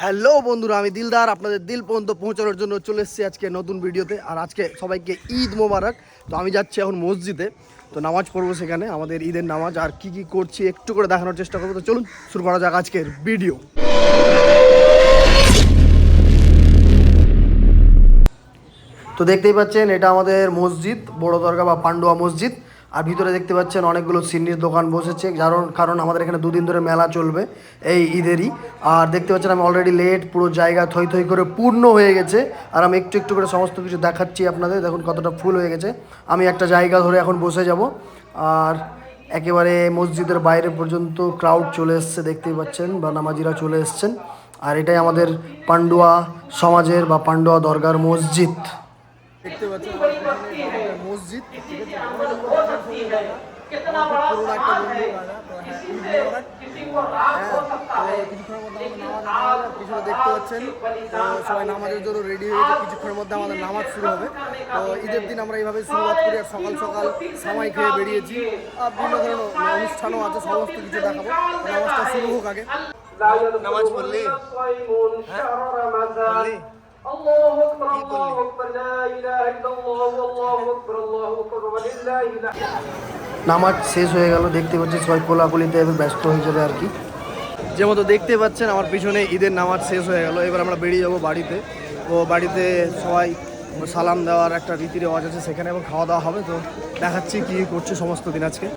Hello বন্ধুরা, আমি দিলদার আপনাদের দিল পর্যন্ত পৌঁছানোর জন্য চলে এসেছি আজকে নতুন ভিডিওতে। আর আজকে সবাইকে ঈদ মোবারক। তো আমি যাচ্ছি এখন মসজিদে, তো নামাজ পড়বো সেখানে, আমাদের ঈদের নামাজ। আর কি কি করছি একটু করে দেখানোর চেষ্টা করবো। তো চলুন শুরু করা যাক আজকের ভিডিও। তো দেখতেই পাচ্ছেন এটা আমাদের মসজিদ, বড় দরগা বা পান্ডুয়া মসজিদ। আর ভিতরে দেখতে পাচ্ছেন অনেকগুলো সিন্নির দোকান বসেছে, কারণ আমাদের এখানে দুদিন ধরে মেলা চলবে এই ঈদেরই। আর দেখতে পাচ্ছেন আমি অলরেডি লেট, পুরো জায়গা থই থই করে পূর্ণ হয়ে গেছে। আর আমি একটু একটু করে সমস্ত কিছু দেখাচ্ছি আপনাদের, দেখুন কতটা ফুল হয়ে গেছে। আমি একটা জায়গা ধরে এখন বসে যাব। আর একেবারে মসজিদের বাইরে পর্যন্ত ক্রাউড চলে এসছে, দেখতেই পাচ্ছেন, বা নামাজিরা চলে এসছেন। আর এটাই আমাদের পান্ডুয়া সমাজের বা পান্ডুয়া দরগার মসজিদ। দেখতে পাচ্ছেন মসজিদ, ঠিক আছে, পুরোনো একটা মন্দির। পিছনে দেখতে পাচ্ছেন সবাই নামাজের জন্য রেডি হয়ে গেছে, কিছুক্ষণের মধ্যে আমাদের নামাজ শুরু হবে। তো ঈদের দিন আমরা এইভাবে শুরুয়াত করি। আর সকাল সকাল সামাই খেয়ে বেরিয়েছি। আর বিভিন্ন ধরনের অনুষ্ঠানও আছে, সমস্ত কিছু দেখাবো। নামাজটা শুরু হোক আগে। নামাজ পড়লি? নামাজ শেষ হয়ে গেল, দেখতে পাচ্ছেন সবাই কোলাকুলিতে ব্যস্ত হয়ে যাবে আর কি। যে মতো দেখতে পাচ্ছেন আমার পিছনে ঈদের নামাজ শেষ হয়ে গেল। এবার আমরা বেরিয়ে যাব বাড়িতে। তো বাড়িতে সবাই সালাম দেওয়ার একটা রীতি রেওয়াজ আছে সেখানে, এবং খাওয়া দাওয়া হবে। তো দেখাচ্ছি কী করছে সমস্ত দিন আজকে।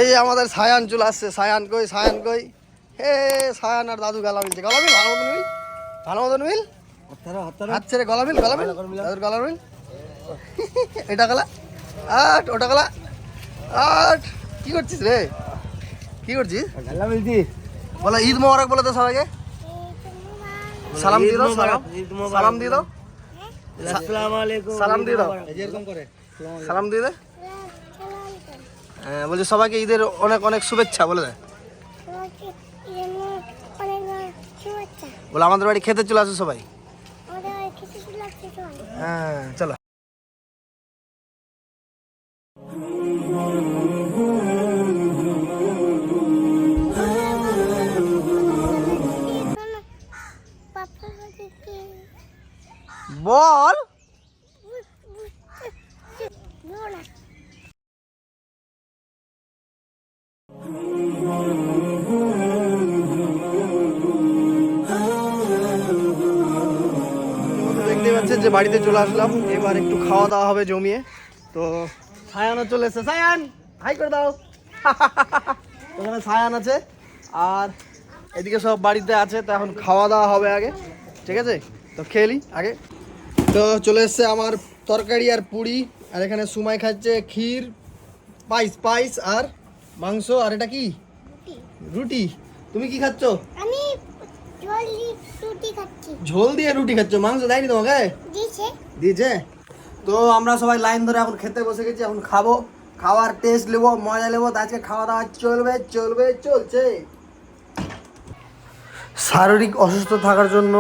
এই যে আমাদের সায়ান চলে আসছে। সায়ান কই, সায়ান কই? হে সায়ান আর দাদু গলা মিলছে। গলা মিল, ভালো মতন মিল, ভালো মতন মিল। হাত ছেড়ে গলা মিল, গলা মিল, দাদুর গলা মিল। এটা গলা আট, ওটা গলা আট। কি করছিস রে, কি করছিস? বলো ঈদ মোবারক বলে তো সবাইকে। সালাম দিয়ে দাও, সালাম দিয়ে দাও, সালাম দিয়ে দাও, সালাম দিয়ে দে। হ্যাঁ, বলছি সবাইকে ঈদের অনেক অনেক শুভেচ্ছা বলে দেয়। বলে আমাদের বাড়ি খেতে চলে আসো সবাই। হ্যাঁ চলো। বল দেখতে পাচ্ছেন যে বাড়িতে চলে আসলাম। এবার একটু খাওয়া দাওয়া হবে জমিয়ে। তো সায়ানও চলে এসছে। সায়ান হাই করে দাও। ওখানে সায়ান আছে, আর এদিকে সব বাড়িতে আছে। তো এখন খাওয়া দাওয়া হবে আগে, ঠিক আছে? তো খেলি আগে। তো চলে এসছে আমার তরকারি আর পুরি। আর এখানে সুমাই খাচ্ছে ক্ষীর, পায়েস আর মাংস। আর এটা কি? রুটি। তুমি কি খাচ্ছ? আমি রুটি খাচ্ছি। ঝোল দিয়ে রুটি খাচ্ছ? মাংস দেয়নি তোমাকে? দিয়েছে। তো আমরা সবাই লাইন ধরে এখন খেতে বসে গেছি। এখন খাবো, খাওয়ার টেস্ট নেবো, মজা নেবো। আজকে খাওয়া দাওয়া চলছে। শারীরিক অসুস্থ থাকার জন্য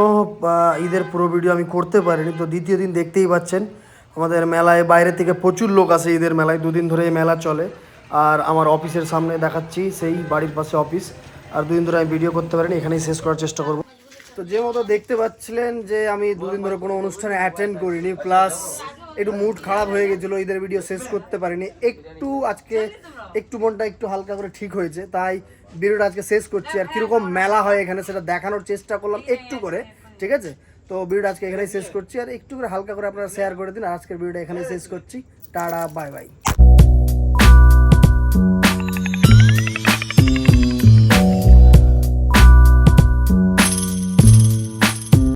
ঈদের পুরো ভিডিও আমি করতে পারিনি। তো দ্বিতীয় দিন দেখতেই পাচ্ছেন আমাদের মেলায় বাইরে থেকে প্রচুর লোক আসে। ঈদের মেলায় দুদিন ধরে এই মেলা চলে। আর আমার অফিসের সামনে দেখাচ্ছি, সেই বাড়ির পাশে অফিস। আর দুদিন ধরে আমি ভিডিও করতে পারিনি, এখানেই শেষ করার চেষ্টা করব। তো যে মতো দেখতে পাচ্ছিলেন যে আমি দুদিন ধরে কোনো অনুষ্ঠানে অ্যাটেন্ড করিনি, প্লাস একটু মুড খারাপ হয়ে গেছিলো, ঈদের ভিডিও শেষ করতে পারিনি। আজকে একটু মনটা একটু হালকা করে ঠিক হয়েছে, তাই ভিডিওটা আজকে শেষ করছি। আর কীরকম মেলা হয় এখানে সেটা দেখানোর চেষ্টা করলাম একটু করে, ঠিক আছে? তো ভিডিওটা আজকে এখানেই শেষ করছি। আর একটু করে হালকা করে আপনারা শেয়ার করে দিন। আর আজকের ভিডিওটা এখানেই শেষ করছি। Tata, bye bye.